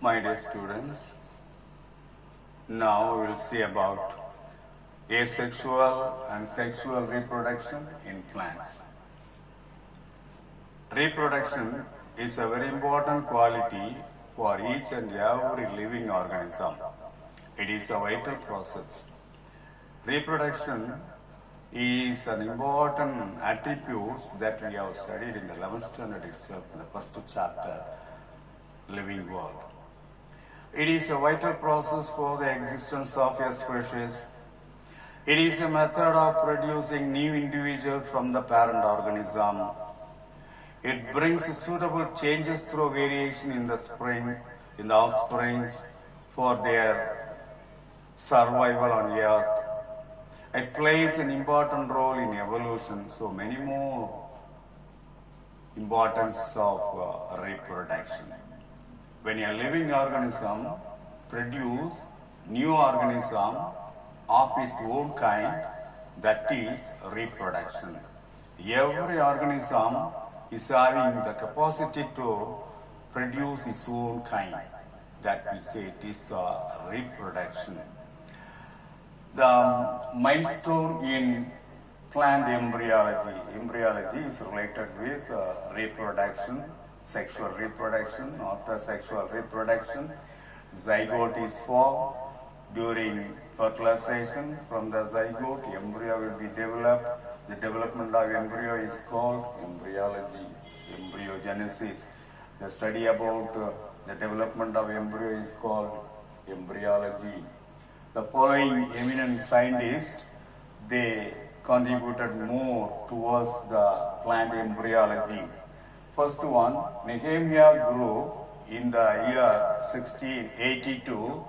My dear students, now we will see about asexual and sexual reproduction in plants. Reproduction is a very important quality for each and every living organism. It is a vital process. Reproduction is an important attribute that we have studied in the 11th standard itself, in the first chapter, Living World. It is a vital process for the existence of a species. It is a method of producing new individual from the parent organism. It brings suitable changes through variation in the offsprings for their survival on earth. It plays an important role in evolution, so many more importance of reproduction. When a living organism produces new organism of its own kind, that is reproduction. Every organism is having the capacity to produce its own kind. That we say it is the reproduction. The milestone in plant embryology is related with reproduction, sexual reproduction. After sexual reproduction, zygote is formed. During fertilization, from the zygote, embryo will be developed. The development of embryo is called embryology, embryogenesis. The study about the development of embryo is called embryology. The following eminent scientists, they contributed more towards the plant embryology. First one, Nehemiah grew in the year 1682.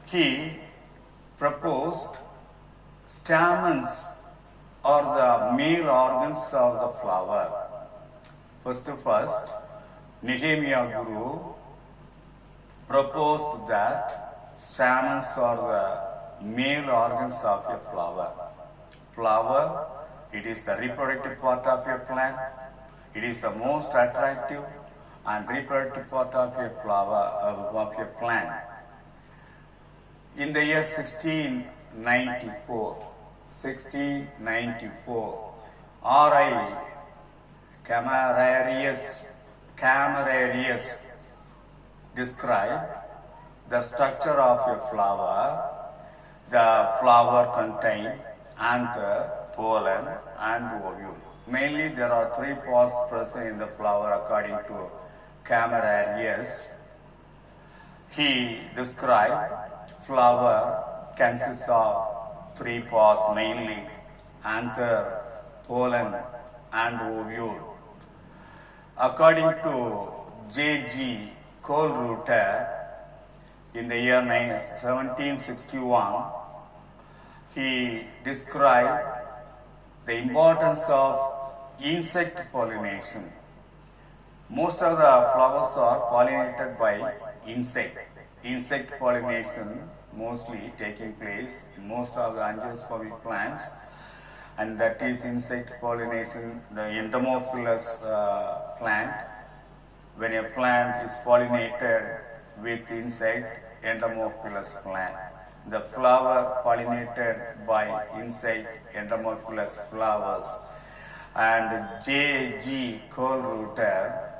He proposed stamens or the male organs of the flower. First, Nehemiah grew proposed that stamens are the male organs of a flower. Flower, it is the reproductive part of a plant. It is the most attractive and reproductive part of a flower of a plant. In the year 1694, R.I. Camerarius described the structure of a flower. The flower contains anther, pollen, and ovule. Mainly, there are three parts present in the flower according to Camerarius. He described flower consists of three parts mainly: anther, pollen, and ovule. According to J.G. Kohlreuter, in the year 1761, he described the importance of insect pollination. Most of the flowers are pollinated by insect. Insect pollination mostly taking place in most of the angiospermic plants, and that is insect pollination, the entomophilous plant. When a plant is pollinated with insect, entomophilous plant. The flower pollinated by insect, entomophilous flowers. And J.G. Kohlreuter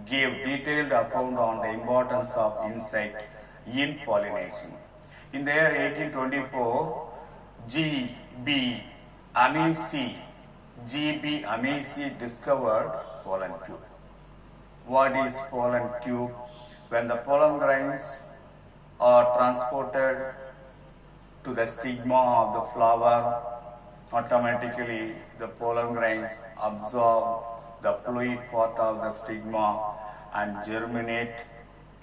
gave detailed account on the importance of insect in pollination. In the year 1824, G.B. Amici discovered pollen tube. What is pollen tube? When the pollen grains are transported to the stigma of the flower, automatically the pollen grains absorb the fluid part of the stigma and germinate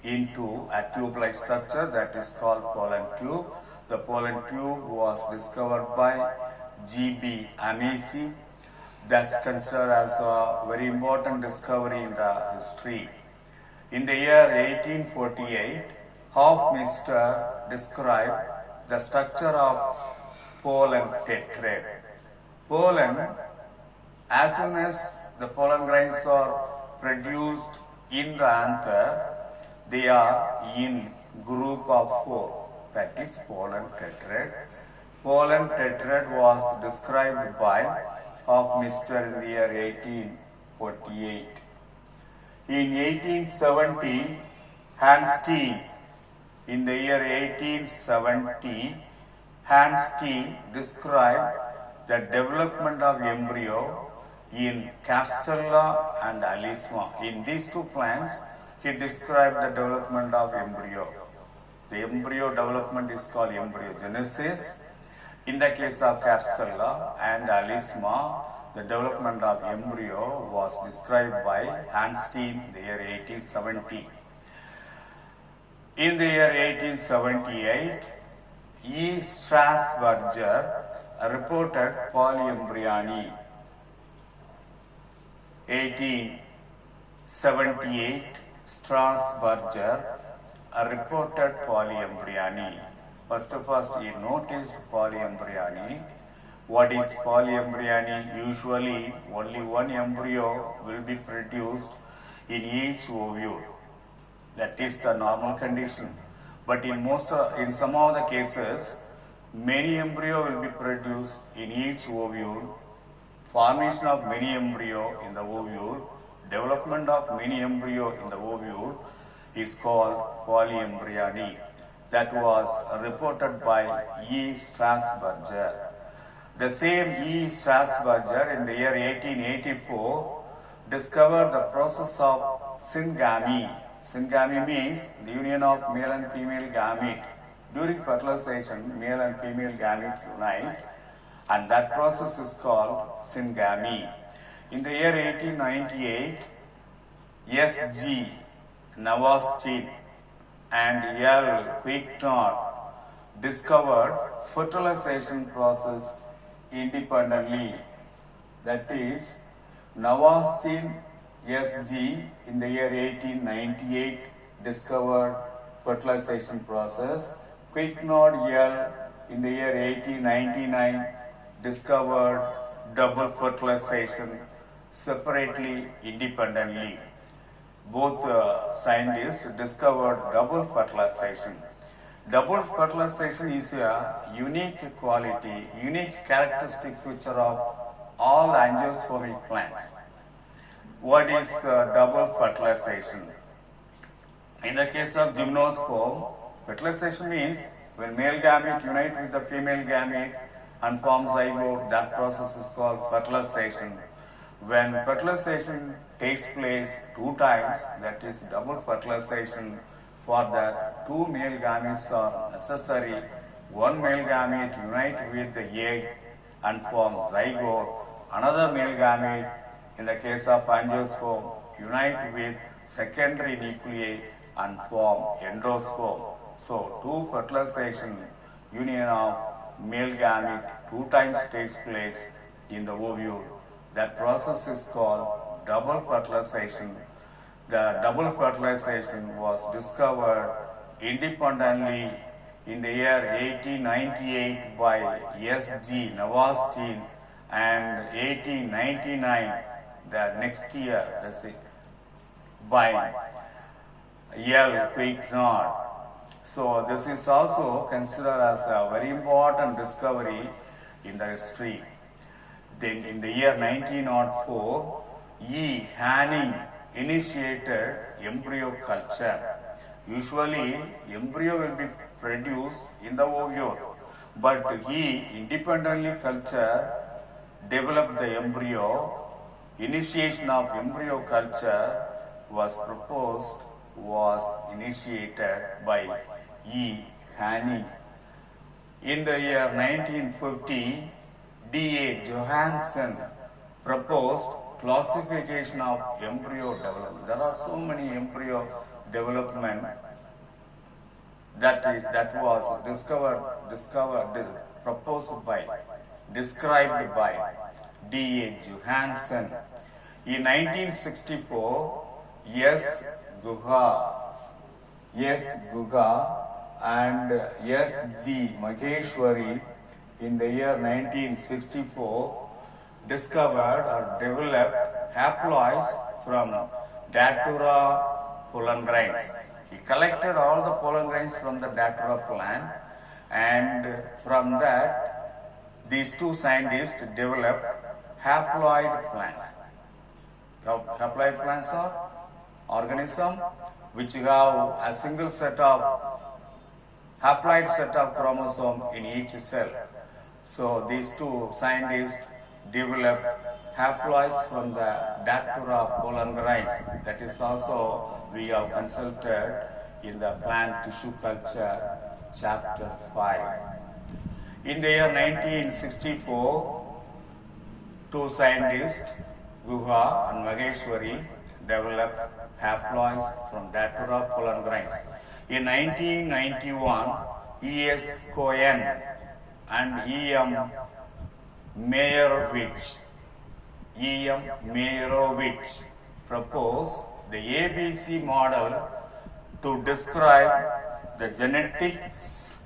into a tube-like structure that is called pollen tube. The pollen tube was discovered by G.B. Amici, thus considered as a very important discovery in the history. In the year 1848, Hofmeister described the structure of pollen tetrad. Pollen, as soon as the pollen grains are produced in the anther, They are in group of four, that is pollen tetrad. Pollen tetrad was described by Hockminster in the year 1848. In 1870, Hans Steen, in the year 1870, Hans Steen described the development of embryo in Capsella and Alisma. In these two plants, he described the development of embryo. The embryo development is called embryogenesis. In the case of Capsella and Alisma, the development of embryo was described by Hans Steen in the year 1870. In the year 1878, E. Strasburger reported polyembryony. 1878, Strasburger reported polyembryony. First, he noticed polyembryony. What is polyembryony? Usually, only one embryo will be produced in each ovule. That is the normal condition. But in some of the cases, many embryo will be produced in each ovule. Formation of many embryo in the ovule, development of many embryo in the ovule is called polyembryony. That was reported by E. Strasburger. The same E. Strasburger in the year 1884 discovered the process of syngamy. Syngamy means the union of male and female gamete. During fertilization, male and female gamete unite, and that process is called syngamy. In the year 1898, S.G. Navastin and L. Quicknord discovered fertilization process independently. That is, Navastin S.G. in the year 1898 discovered fertilization process. Quicknord L. in the year 1899 discovered double fertilization separately, independently. Both scientists discovered double fertilization. Double fertilization is a unique quality, unique characteristic feature of all angiospermic plants. What is double fertilization? In the case of gymnosperm, fertilization means when male gamete unite with the female gamete and form zygote, that process is called fertilization. When fertilization takes place two times, that is double fertilization. For that, two male gametes are necessary. One male gamete unite with the egg and form zygote. Another male gamete, in the case of angiosperm, unite with secondary nuclei and form endosperm. So, two fertilization union of male gamete two times takes place in the ovule. That process is called double fertilization. The double fertilization was discovered independently in the year 1898 by S.G. Navastin and 1899, the next year, by L. Quicknord. So this is also considered as a very important discovery in the history. Then in the year 1904, E. Hanning initiated embryo culture. Usually, embryo will be produced in the ovule, but he independently developed the embryo. Initiation of embryo culture was initiated by E. Hanning. In the year 1950, D.A. Johansen proposed classification of embryo development. There are so many embryo development that was described by D.A. Johansen. In 1964, S. Guha and S.G. Maheshwari in the year 1964 discovered or developed haploids from Datura pollen grains. He collected all the pollen grains from the Datura plant, and from that, these two scientists developed haploid plants. Haploid plants are organisms which have a single set of haploid set of chromosome in each cell. So these two scientists developed haploids from the Datura pollen grains. That is also we have consulted in the plant tissue culture chapter 5. In the year 1964, two scientists, Guha and Maheshwari, developed haploids from Datura pollen grains. In 1991, E.S. Cohen and E.M. Meyerowitz proposed the ABC model to describe the genetics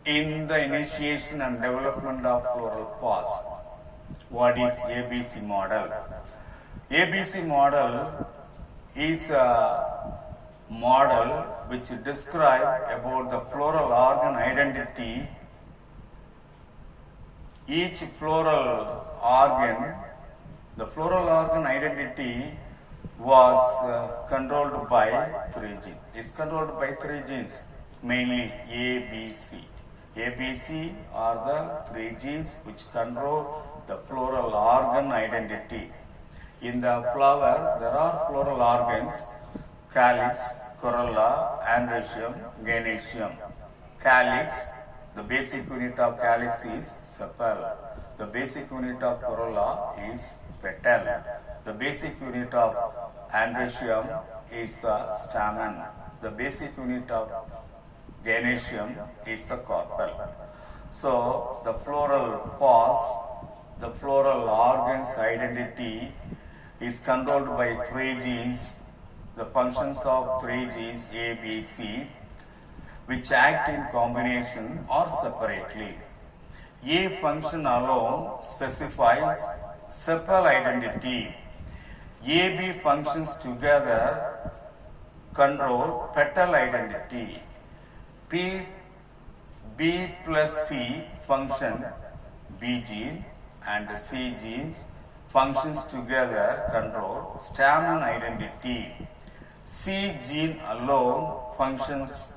in the initiation and development of floral pause. What is ABC model? ABC model is a model which describes about the floral organ identity. Each floral organ, the floral organ identity was controlled by three genes. It's controlled by three genes, mainly A, B, C. A, B, C are the three genes which control the floral organ identity. In the flower, there are floral organs: calyx, corolla, androecium, gynoecium. Calyx, the basic unit of calyx is sepal. The basic unit of corolla is petal. The basic unit of androecium is the stamen. The basic unit of gynoecium is the carpel. So the floral pause, the floral organ's identity is controlled by three genes. The functions of three genes A, B, C, which act in combination or separately. A function alone specifies sepal identity. AB functions together control petal identity. B plus C function, B gene and C genes functions together control stamen identity. C gene alone functions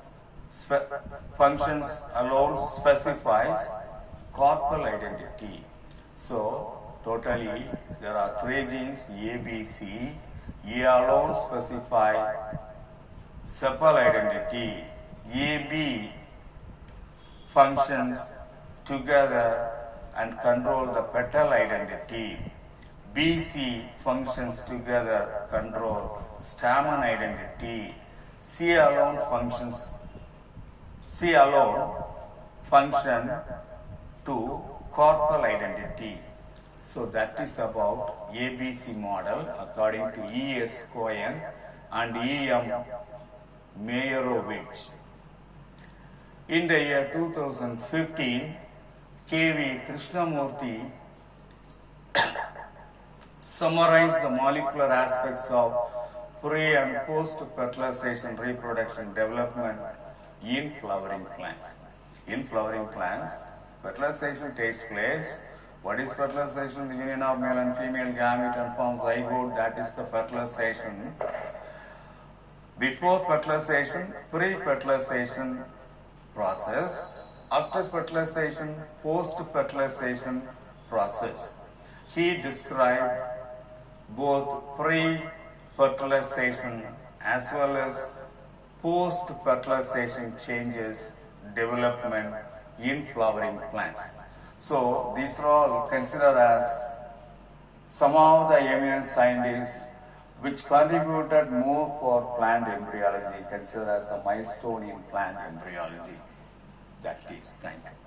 alone specifies carpel identity. So totally there are three genes A, B, C. A alone specify sepal identity. AB functions together and control the petal identity. BC functions together control stamen identity. C alone function to carpel identity. So that is about ABC model according to E.S. Cohen and E.M. Meyerowitz. In the year 2015, K.V. Krishnamurthy summarized the molecular aspects of pre and post fertilization reproduction development in flowering plants. In flowering plants, fertilization takes place. What is fertilization? The union of male and female gamete and forms zygote, that is the fertilization. Before fertilization, pre-fertilization process. After fertilization, post-fertilization process. He described both pre-fertilization as well as post-fertilization changes development in flowering plants. So these are all considered as some of the eminent scientists which contributed more for plant embryology, considered as the milestone in plant embryology. That is, thank you.